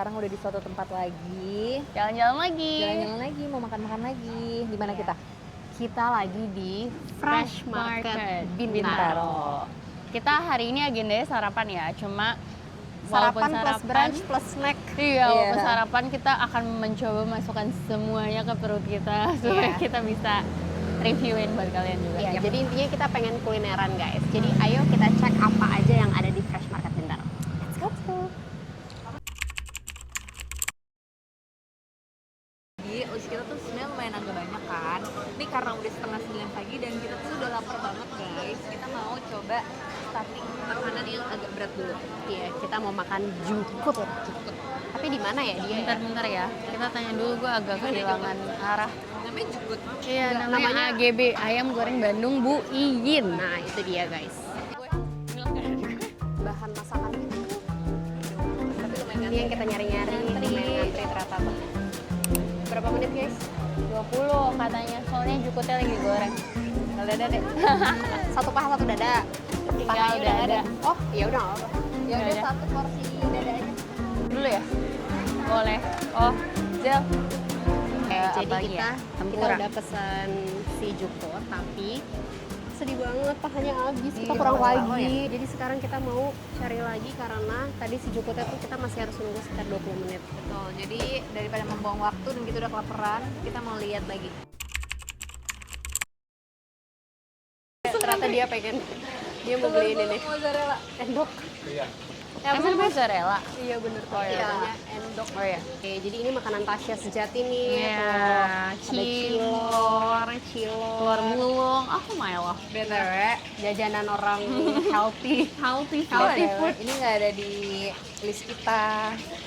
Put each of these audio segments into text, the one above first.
sekarang udah di suatu tempat lagi. Jalan-jalan lagi. Jalan-jalan lagi, mau makan-makan lagi. Di mana kita? Kita lagi di Fresh Market Bintaro. Kita hari ini agendanya sarapan ya, cuma Sarapan plus brunch plus snack. Iya, walaupun sarapan kita akan mencoba masukkan semuanya ke perut kita supaya kita bisa reviewin buat kalian juga. Ya, jadi intinya kita pengen kulineran guys. Jadi ayo kita cek apa aja yang ada di Fresh Market Bintaro. Let's go. Jadi list kita tuh sebenarnya lumayan agak banyak kan. Ini karena udah setengah 9 pagi dan kita tuh udah lapar banget guys. Kita mau coba starting makanan yang agak berat dulu. Iya, kita mau makan jukut. Tapi di mana ya dia? Bentar-bentar ya, kita tanya dulu, gue agak kehilangan arah. Namanya jukut. Iya, namanya AGB, Ayam Goreng Bandung Bu Iyin. Nah, itu dia guys. Bahan masakan itu. Ini yang kita nyari-nyari, ngantri ternyata tuh. Berapa menit guys? 20 katanya, soalnya jukutnya lagi goreng. Kalau dada deh. Satu paha satu dada. Tinggal dada. Oh, ya udah nggak apa-apa. Ya udah Dada. satu porsi dada aja. Dulu ya? Boleh. Oh, Zel. Jadi apa kita ya? udah pesan si jukut, tapi sedih banget pahanya habis, kita Iya, kurang lama lagi. ya. Jadi sekarang kita mau cari lagi karena tadi si jukutnya tuh kita masih harus nunggu sekitar 20 menit. Betul. Jadi daripada membuang waktu dan kita udah kelaparan, kita mau lihat lagi. Ternyata dia mau beli ini nih, Mozzarella. endok. Emang mozzarella? Iya bener tuh, iya. namanya endok. Oh ya. Oke, jadi ini makanan Tasya sejati nih. Iya, Tuh. Ada cilor, Telur gulung. Oh my love. BTW, jajanan orang healthy. Healthy Healthy BTW, food. ini nggak ada di list kita.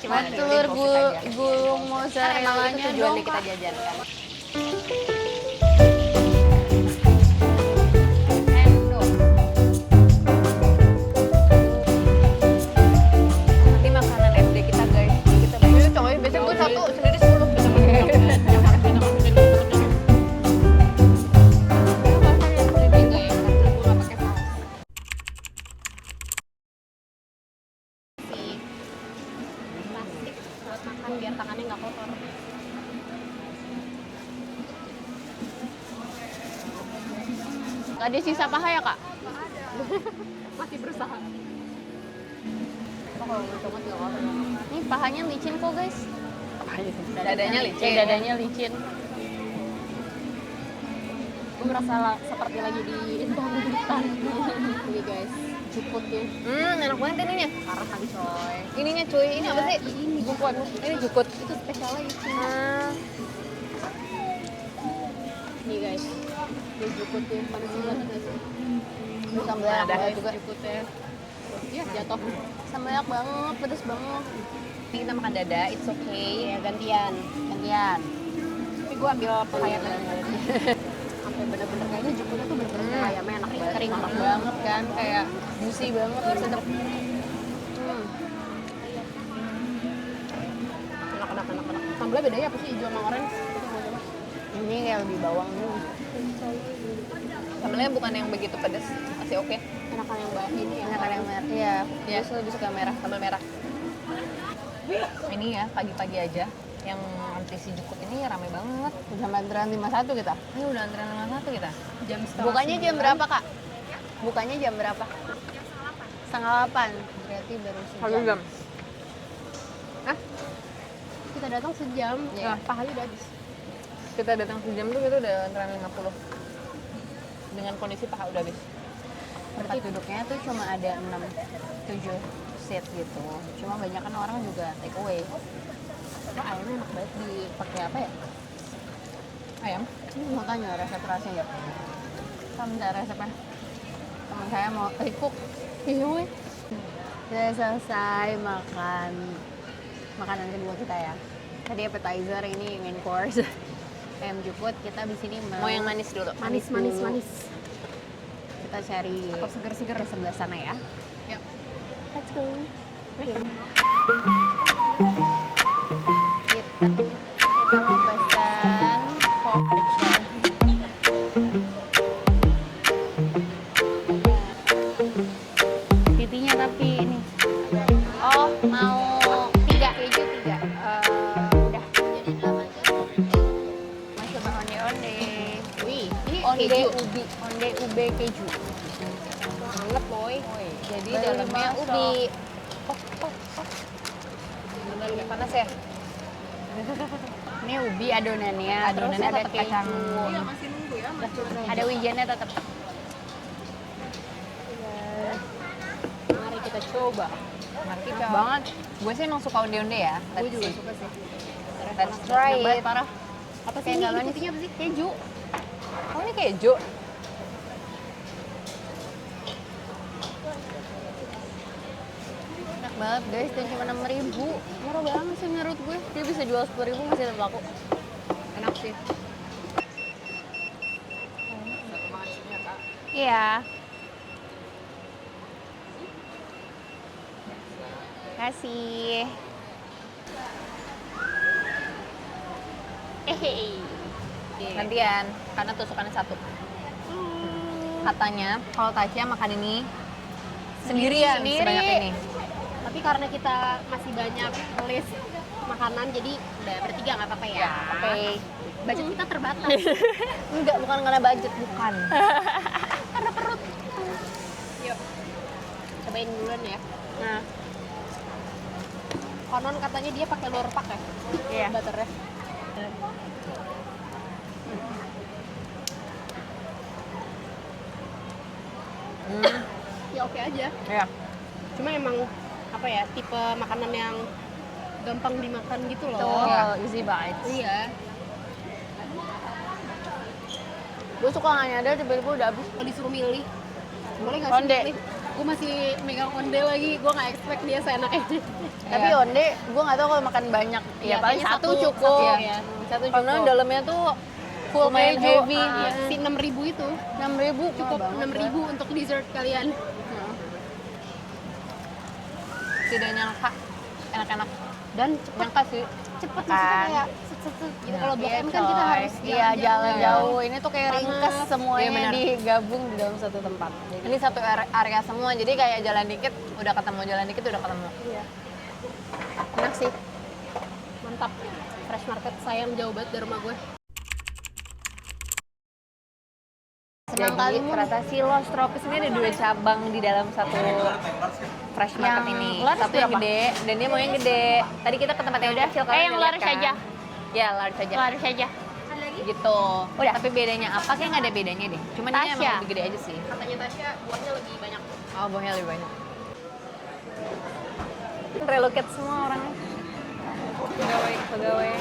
Cuma ada telur di post aja. gulung Kan emang itu mozzarellanya tujuannya dong, kita Kak. jajan kan. Endok. Nanti makanan SD kita guys. Kita beli. Coy, biasanya gue satu sendiri 10. Plastik buat makan biar tangannya nggak kotor. Ada sisa paha ya, Kak? Masih berusaha. Oh, kalau cuma nggak apa-apa. Ini pahanya licin kok, guys. Dadanya licin. Dadanya licin. Gue merasa seperti lagi di hutan. Ini guys, jukutnya. Enak banget ininya. Parah kali coy. Ininya cuy, ini apa sih? Ini jukut. Ini jukut. Itu spesialnya itu. Nih guys, ini jukutnya. Panas banget gak sih? Sambalnya enak banget juga. Jukutnya. Iya, jatuh. Sambalnya banget, pedes banget. Ini kita makan dada, it's okay. Ya gantian. Gantian. Tapi gue ambil ayam sampai bener-bener kayaknya jukutnya tuh bener-bener ayamnya enak banget. Kering banget kan, kayak juicy banget, sedap. Enak. Sambalnya bedanya apa sih hijau sama orange? Itu mau coba. Ini kayak lebih bawang dulu. Sambalnya bukan yang begitu pedas, masih oke. Enakan yang ini ya. Enakan yang merah. Iya, Iya. gue lebih suka merah. Sambal merah. Ini ya pagi-pagi aja yang antri si jukut ini rame banget. Sama antrean 51 kita. Ini udah antrean 51 kita. Jam setengah Bukanya jam 9. berapa, Kak? Bukanya jam berapa? Setengah 8. Berarti baru sejam. Hah? Kita datang sejam, Iya. pahanya udah habis. Kita datang sejam tuh itu udah antrean 50. Dengan kondisi paha udah habis. Tempat duduknya tuh cuma ada 6-7 seat gitu. Cuma banyak kan orang juga take away. Wah, ayamnya enak banget. Dipakai apa ya? Ayam. Ini mau tanya resep rasanya ya? Kita minta resepnya. Teman saya mau cook. Iya, weh. Sudah selesai makan makanan kedua kita ya. Tadi appetizer, ini main course. Ayam jukut, kita di sini Mau yang manis dulu. Manis. Kita cari Atau seger-seger. ke sebelah sana ya. Yuk. Let's go. Iya. Kita mau pesan pork chop. Titinya tapi ini. Oh, mau 3 keju 3. onde keju. ubi, onde ube keju. Banget boy. Jadi Baru dalamnya dimasak. ubi. Bener nggak panas ya? Ini ubi adonannya, Adonannya terus ada tetap kacang. keju. Ada wijennya tetap. Mari kita coba. Mari banget. Gue sih emang suka onde-onde ya. Gue juga suka sih. Let's try Enak banget, it. parah. Apa sih Kayak ini? nggak manis. Putihnya apa sih? Keju. Oh ini keju. Enak banget guys, dan cuma 6.000. Murah banget sih menurut gue. Dia bisa jual 10.000 masih tetap laku. Enak sih. Iya. Kasih. Gantian, karena tusukannya satu. Katanya kalau Tasya makan ini sendirian Sendiri. sebanyak ini. Tapi karena kita masih banyak list makanan, jadi udah bertiga nggak apa-apa ya. Oke. Budget kita terbatas. Enggak, bukan karena budget, bukan. Karena perut. Yuk. Cobain duluan ya. Nah, Konon katanya dia pakai lorpak ya. iya. Butternya. Ya oke aja. Ya. Cuma emang apa ya, tipe makanan yang gampang dimakan gitu loh. Tuh, Iya. easy bites. Iya. Gue suka nggak nyadar tiba-tiba udah habis. Kalau disuruh milih, boleh nggak sih Onde. milih? Gue masih megang onde lagi. Gue nggak expect dia seenak itu. Tapi Iya. onde, gue nggak tahu kalau makan banyak. Iya, Ya paling kayaknya satu satu, cukup. satu, Iya. ya. Satu Karena cukup. dalamnya tuh full Lumayan keju. heavy. Iya, si 6.000 itu 6.000 cukup 6.000 untuk dessert kalian. Tidak nyangka enak-enak. Dan cepet Nyangka sih. cepet Kan. maksudnya kayak set gitu. Kalau Blok M kan kita harus Iya, jalan jauh. Ini tuh kayak Panas. ringkes Iya, semuanya benar. digabung di dalam satu tempat. Ini satu area semua, jadi kayak jalan dikit udah ketemu, jalan dikit udah ketemu. Iya. Enak sih. Mantap. Fresh Market sayang jauh banget dari rumah gue. Semangka Jadi limun. ternyata si Los Tropis ini ada 2 cabang di dalam satu fresh market Yang ini. large Satu yang berapa? gede dan dia mau yang gede. Tadi kita ke tempat yang Udah. kecil, kalian Yang udah lihat large aja. Ya large aja. Harus aja. Gitu. Udah. Tapi bedanya apa? Kayak nggak ada bedanya deh. Cuman ini Tasya. emang lebih gede aja sih. Katanya Tasya buahnya lebih banyak. Oh, buahnya lebih banyak. Relocate semua orangnya. Pegawai.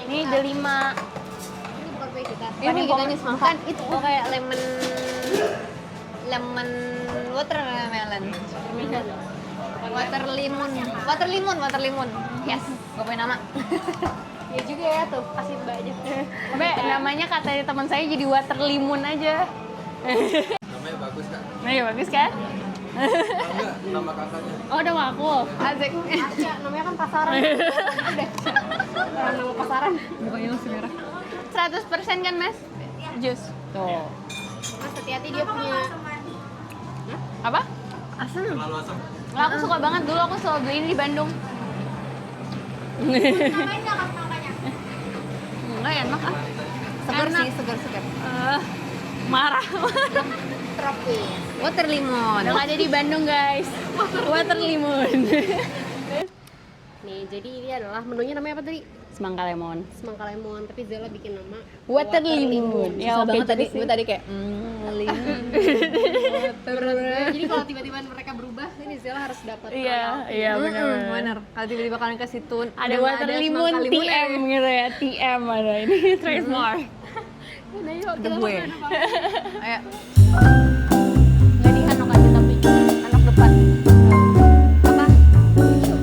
Ini delima. Ini bukan kue kita. Ini kitanya semangka. Bukan, itu. Oh, kayak lemon watermelon. Water limon. Yes, gue punya nama. Ya juga ya tuh, kasih mbaknya. Mbak, namanya kata teman saya jadi water limun aja. Namanya bagus kan? Nah, ya bagus kan? Tahu nggak nama kakaknya? Oh, udah ngaku. Asik. Tasya, namanya kan pasaran. Udah. Orang nama pasaran. Bukannya langsung merah. 100% kan, Mas? Jus. Tuh. Mas hati-hati dia punya. Apa? Asam. Terlalu asam. Lah, aku suka banget dulu aku selalu beli ini di Bandung. Enggak enak ah. Segar Enak. sih, segar. Marah. Tropis. Water limon. Udah nggak ada di Bandung, guys. Water limun. Nih, jadi ini adalah menunya namanya apa tadi? Semangka lemon. Semangka lemon, tapi Zella bikin nama Water limun. Ya, oke, banget tadi. terus sih. Gue tadi kayak limon. Jadi kalau tiba-tiba mereka berubah, ini Zella harus dapat. Iya, Bener. Kalau tiba-tiba kalian ke situ Ada udah nggak water limun semangka limun, TM gitu ya. TM ada ini trademark. Udah yuk, The kita gue. makan apa? Ayo. Nggak di Hanok aja tapi Hanok depan. Apa?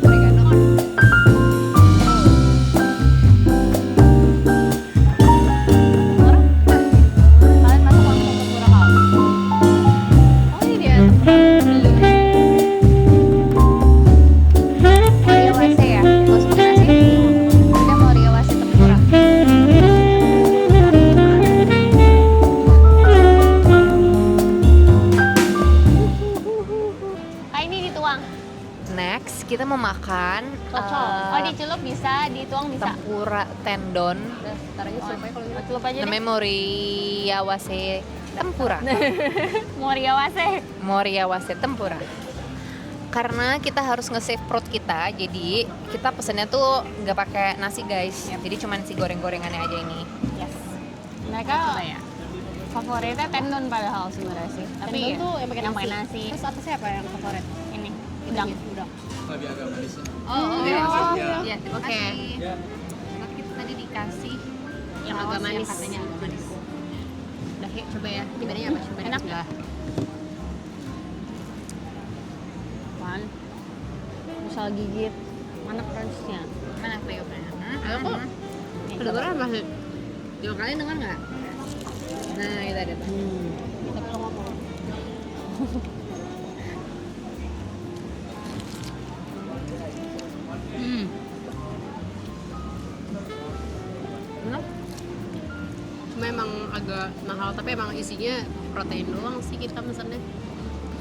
Oregano. Kalian masuk langsung ke Kurakau. Oh ini dia tempurang. Oriawase ya? Masukin nasi. Kita mau Oriawase tempura. mau makan Oh dicelup bisa, dituang bisa. tempura tendon. Udah, ntar aja celup aja kalau gitu. Celup aja deh. Namanya moriyawase tempura. Moriyawase tempura. Karena kita harus nge-save perut kita, jadi kita pesennya tuh nggak pakai nasi guys. Jadi cuman si goreng-gorengannya aja ini. Yes. Mereka favoritnya tendon padahal sebenarnya sih. Tapi Tendon tuh yang pakai nasi. nasi. Terus atasnya apa yang favorit? Ini udang. Udang. Lebih agak manis. Iya, terima Oke. kasih. Tapi kita tadi dikasih Yang saus agak manis. katanya agak manis. Udah, yuk coba ya. Ini bedanya apa? Coba Enak deh. nggak? Pan. Misal gigit. Mana crunchnya? Mana kriuknya? Ada kok. Kedengeran masih. Dua kali dengar nggak? Nah, itu ada tuh. Tapi lo ngomong. Enak. Cuma emang agak mahal, tapi emang isinya protein doang sih kita mesennya.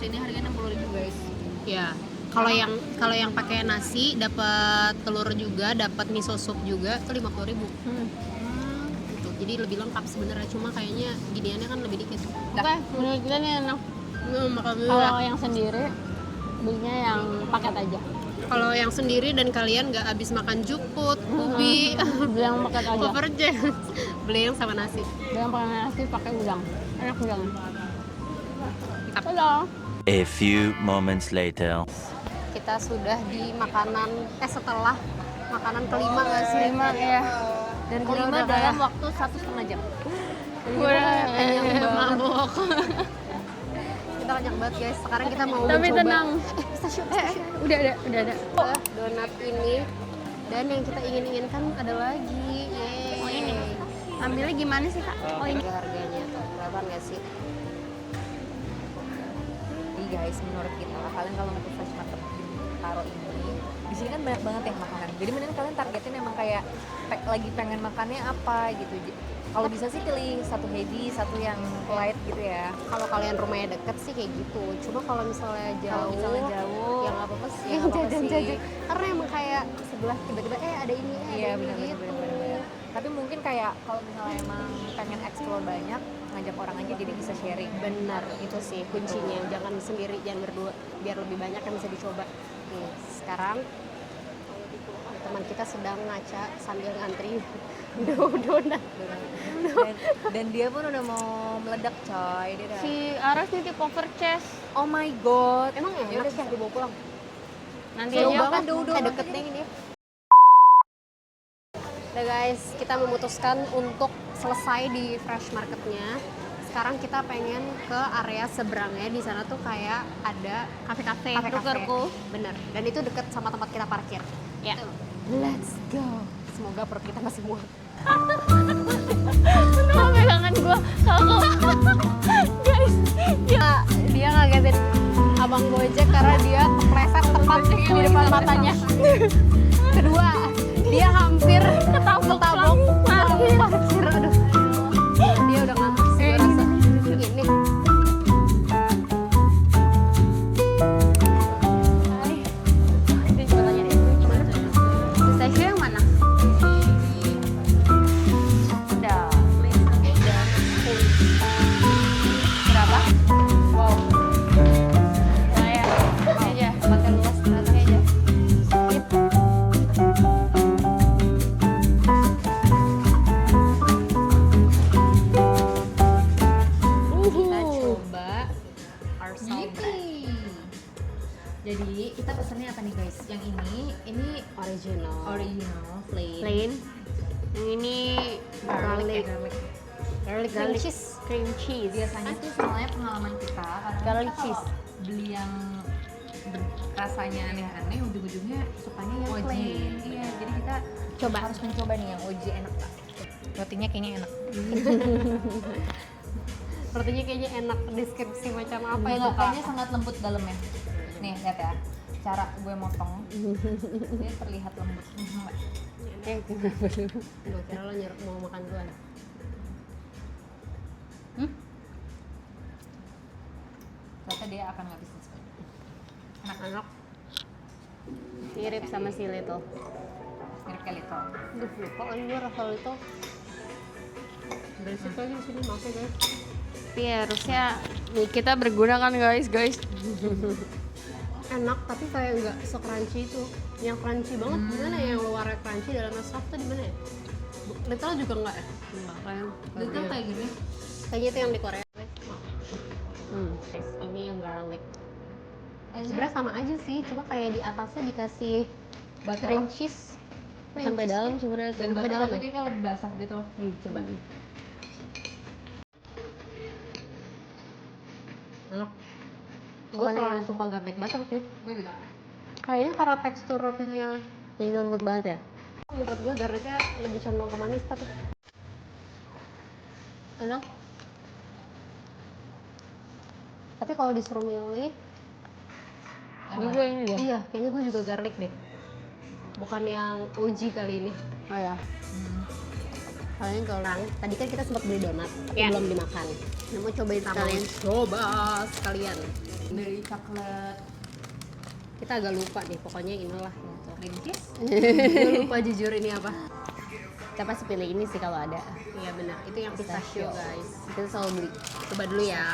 Ini harganya 60.000 guys. Ya. Kalau yang pakai nasi dapat telur juga, dapat miso soup juga itu 50.000. Gitu. Jadi lebih lengkap sebenarnya, cuma kayaknya giniannya kan lebih dikit. Oke, menurut kita nih enak. Makan dulu Kalau ya. yang sendiri, belinya yang paket aja. Kalau yang sendiri dan kalian nggak habis makan jukut, ubi, Beli yang paket aja. overjazz, beli yang sama nasi. Beli yang pakai nasi pakai udang. Enak udangnya. Mantap. Halo. A few moments later. Kita sudah di setelah makanan kelima nggak sih? Kelima ya. Dan Kelima dalam waktu 1,5 jam. kenyang mabok. Kita kenyang banget guys. Sekarang kita mau Tapi mencoba tenang. Udah ada. donat ini. Dan yang kita ingin-inginkan ada lagi. Yeay. Oh, ini. Ambilnya gimana sih kak? Oh ini. Harganya tuh berapa nggak sih? Jadi guys, menurut kita kalian kalau mau ke fresh market Taro ini, di sini kan banyak banget yang makanan. Jadi mending kalian targetin emang kayak lagi pengen makannya apa gitu. Kalau bisa sih pilih satu heavy, satu yang light gitu ya. Kalau kalian rumahnya deket sih kayak gitu. Cuma kalau misalnya jauh, Kalau misalnya jauh, ya nggak apa-apa sih. nggak apa-apa sih. Karena emang kayak sebelah tiba-tiba ada ini, iya ada ini benar-benar. gitu. Tapi mungkin kayak kalau misalnya emang pengen explore banyak, ngajak orang aja jadi bisa sharing. Benar, itu sih kuncinya. Jangan sendiri, jangan berdua, biar lebih banyak yang bisa dicoba. Nih, sekarang teman kita sedang ngaca sambil ngantri donat. Dan dia pun udah mau meledak coy. Dia udah, Si Aras nitip overchest. oh my god. Emang Ya enak udah ya? gue bawa pulang. Nanti Jauh aja banget, kan. deket nih ini. Udah guys, kita memutuskan untuk selesai di fresh marketnya. Sekarang kita pengen ke area seberangnya. Di sana tuh kayak ada kafe-kafe. Tukerku. Bener. Dan itu deket sama tempat kita parkir. Ya. Let's go. Semoga perut kita masih muat. Untung pegangan gue. Guys, Dia ngagetin abang Gojek karena dia kepleset tepat di depan matanya. Kedua, dia hampir ketabok parkir. Aduh. Dia udah ngantuk sih gue rasa. Ini. Dia coba tanya deh. Pistachio yang mana? Udah. Berapa? Wow. Nah ya, ini aja. Tempatnya luas ternyata aja. Kita coba our salad. Jadi kita pesennya apa nih guys? Yang ini Original. original plain. Plain. Yang ini garlic. Garlic. Garlic cheese. Cream cheese. Biasanya tuh soalnya pengalaman kita karena Garlic kita kalau cheese. beli yang rasanya aneh-aneh, ujung-ujungnya sukanya yang OG. plain. Iya, jadi kita Coba. harus mencoba nih yang OG enak Pak. Rotinya kayaknya enak. Rotinya kayaknya enak, deskripsi macam apa itu Enggak, Kak? kayaknya sangat lembut dalamnya. Nih lihat ya, cara gue motong dia terlihat lembut. Oke, kenapa dulu? Gue kira lo mau makan duluan. Ternyata dia akan ngabisin sekali. Enak. Mirip sama si Little. Mirip kayak Little. Aduh, lupa lagi gue rasa Little. Berisik lagi di sini, maaf ya guys. Tapi harusnya kita berguna kan guys. Enak tapi kayak nggak se-crunchy itu. Yang crunchy banget gimana ya? Yang luarnya crunchy, dalamnya soft tuh di mana ya? Little juga nggak ya? Enggak kan? Little kayak gini. Kayaknya itu yang di Korea. Ini yang garlic. Sebenarnya sama aja sih, cuma kayak di atasnya dikasih cream cheese. Sampai dalam sebenarnya tuh. Dan Sampai dalam ya? tapi kayak lebih basah gitu. Coba. Enak. Gue Bukan terlalu yang- suka garlic butter sih. Gue juga. Kayaknya karena tekstur rotinya. Jadi lembut banget ya. Menurut gue garlicnya lebih condong ke manis tapi enak. Tapi kalau disuruh milih, Juga ini deh. iya kayaknya gue juga garlic deh. Bukan yang uji kali ini. Oh ya. Kalian kalau Tadi kan kita sempat beli donat, tapi Ya. belum dimakan. Nah, mau cobain Sekalian. Coba sekalian. Dari coklat Kita agak lupa nih, pokoknya inilah. cream cheese. Gue lupa jujur ini apa. kita pasti pilih ini sih kalau ada. Iya benar, itu yang pistachio guys. Kita selalu beli. Coba dulu ya.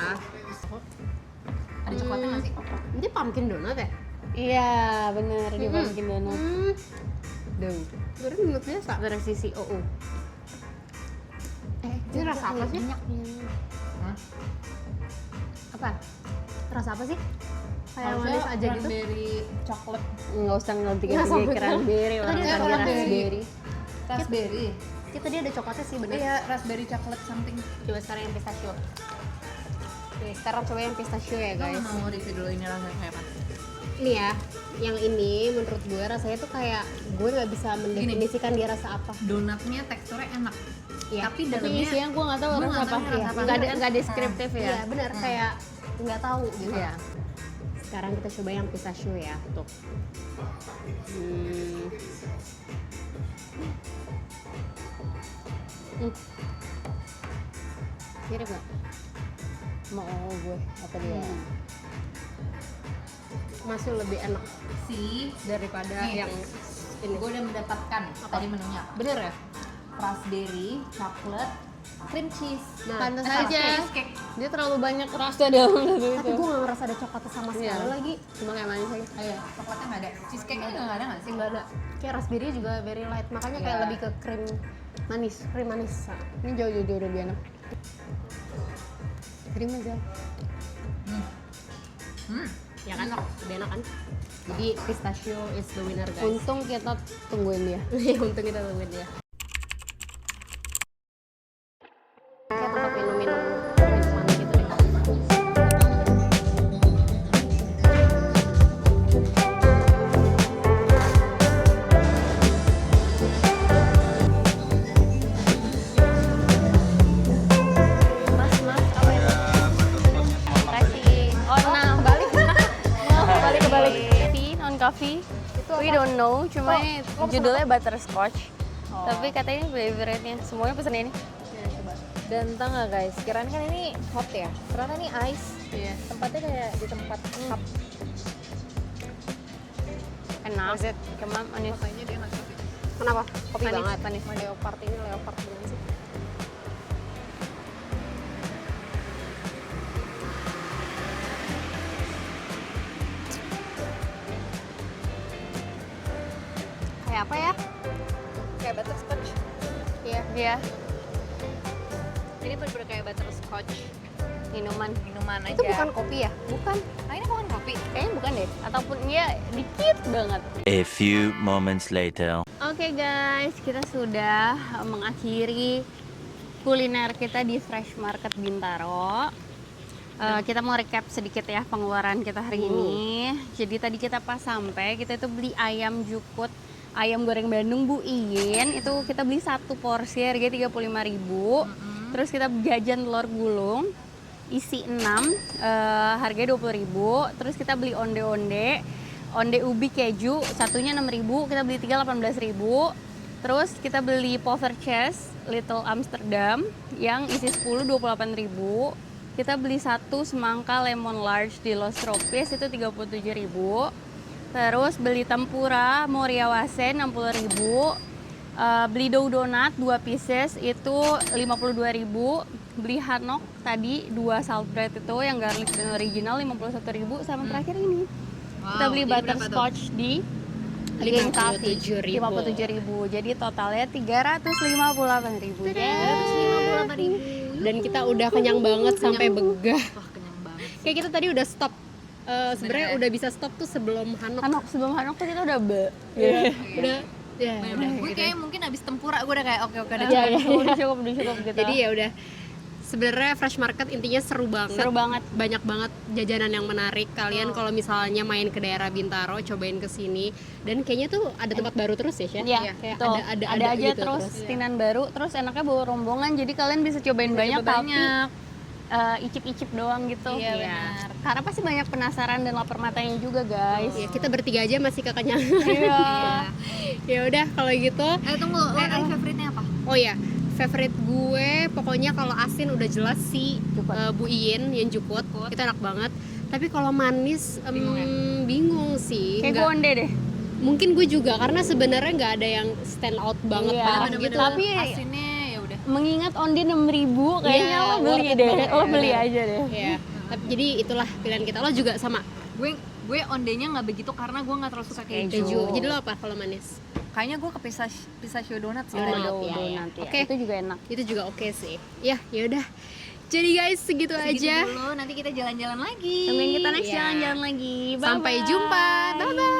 Ada coklatnya nggak sih? Ini pumpkin donat ya? Iya, bener di pumpkin donut. Duh. Baru donat biasa. Versi COO. Ini rasa apa sih? Hah? Apa? Rasa apa sih? Kayak Harusnya manis aja gitu. cranberry coklat. Nggak usah ngerti Nggak kayak sampai cranberry tahu. lah. Tadi ada Karena raspberry. Raspberry. Kita tadi ada coklatnya sih bener. Iya, raspberry coklat something. Coba sekarang yang pistachio. Nih, sekarang coba yang pistachio ya Gue guys. mau review dulu ini rasanya kayak apa. Ini ya, yang ini menurut gue rasanya tuh kayak gue nggak bisa mendefinisikan dia rasa apa. Donatnya teksturnya enak. Iya. Tapi Tapi dalamnya isinya gue nggak tahu Gua rasa nggak apa. tahu rasa apa. Nggak deskriptif ya. Iya benar kayak nggak tahu gitu. Iya. Sekarang kita coba yang pistachio ya, tuh. Mirip nggak? Mau gue apa dia? Masih lebih enak sih daripada Nih. yang ini. gue udah mendapatkan tadi menunya. Bener ya? Raspberry, coklat, cream cheese. Nah, Pantas salah, aja. cheesecake. Dia terlalu banyak rasa dalam satu tapi itu. gue nggak ngerasa ada coklatnya sama sekali Iya. lagi. Cuma kayak manis aja. Iya, coklatnya nggak ada. Cheesecake-nya juga nggak ada nggak sih? Nggak ada. Kayak raspberry juga very light, makanya kayak Iya. lebih ke krim manis. Nah, Ini jauh-jauh lebih enak. Krim aja. ya kan? Lebih enak kan? Jadi pistachio is the winner guys. Untung kita tungguin dia. Untung kita tungguin dia. Kayak tempat minum-minum minuman gitu deh. Mas, apa ya? Kasih. Oh, nah, balik. Balik kebalik. Non coffee. We don't know, cuma ini judulnya butterscotch. Tapi katanya ini favorite-nya. Semuanya pesen ini. Dan tau nggak guys, kirain kan ini hot ya, ternyata ini ice. Iya. Tempatnya kayak di tempat cup. Enak. Kemam, manis. Kayaknya dia nggak suka. Kenapa? Kopi Manis, banget. manis. Sama leopard ini leopard beneran sih. Kayak apa ya? Kayak butterscotch. Iya. Iya, Ini bener-bener kayak butterscotch. minuman. Minuman aja. Itu bukan kopi ya? Bukan. Ah, ini bukan kopi. Kayaknya bukan deh. Ataupun ya dikit banget. A few moments later. Oke guys, kita sudah mengakhiri kuliner kita di Fresh Market Bintaro. Kita mau recap sedikit ya pengeluaran kita hari ini. Jadi tadi kita pas sampai, kita itu beli ayam jukut, ayam goreng Bandung Bu Iin. Itu kita beli satu porsi harganya 35.000. Terus kita jajan telur gulung isi 6 harganya 20.000. Terus kita beli onde-onde ubi keju satunya 6.000, kita beli 3 18.000. Terus kita beli Power Chess Little Amsterdam yang isi 10 28.000. Kita beli satu semangka lemon large di Los Tropez itu 37.000. Terus beli tempura Moriawase 60.000. Beli dough donat 2 pieces itu 52.000. Beli hanok tadi 2 salt bread itu yang garlic dan original 51.000. Sama terakhir ini kita beli butterscotch di Green Coffee 57.000. Jadi totalnya 358.000. Dan kita udah kenyang banget sampai begah. Wah, kenyang banget. Kayak kita tadi udah stop. Sebenarnya udah bisa stop tuh sebelum hanok. Sebelum hanok tuh kita udah Udah ya udah. Gue kayak mungkin abis tempura gue udah kayak oke udah Iya, udah cukup gitu. Jadi ya udah. Sebenarnya Fresh Market intinya seru banget. Banyak banget jajanan yang menarik. Kalian kalau misalnya main ke daerah Bintaro, cobain ke sini. Dan kayaknya tuh ada tempat baru terus ya, Shen? Iya, Kayak betul. ada aja gitu terus tinan baru, terus enaknya bawa rombongan. Jadi kalian bisa cobain banyak, tapi icip-icip doang gitu. Iya, benar. Karena pasti banyak penasaran dan lapar matanya juga, guys. Ya, kita bertiga aja masih kekenyangan. Iya. Ya udah kalau gitu. Tunggu, lo tadi favoritnya apa? Oh ya, favorite gue pokoknya kalau asin udah jelas sih Bu Iin yang jukut. Itu enak banget. Tapi kalau manis bingung sih. Kayak Nggak- gonde deh. Mungkin gue juga karena sebenarnya nggak ada yang stand out banget Iya, gitu. tapi asinnya ya udah. mengingat onde 6.000 kayaknya Iya, lo beli worth it deh. banget, Lo beli bener. aja deh. Ya. Jadi itulah pilihan kita. Lo juga sama Gue ondenya nggak begitu karena gue nggak terlalu suka keju. keju. Jadi lo apa kalau manis? Kayaknya gue ke pistachio donat sih. Donat, tadi. ya. Donat ya. Oke. Itu juga enak. Itu juga oke sih. Ya udah. Jadi guys segitu aja. Dulu nanti kita jalan-jalan lagi. Tungguin kita next Iya. jalan-jalan lagi. Bye-bye. Sampai jumpa. Bye bye.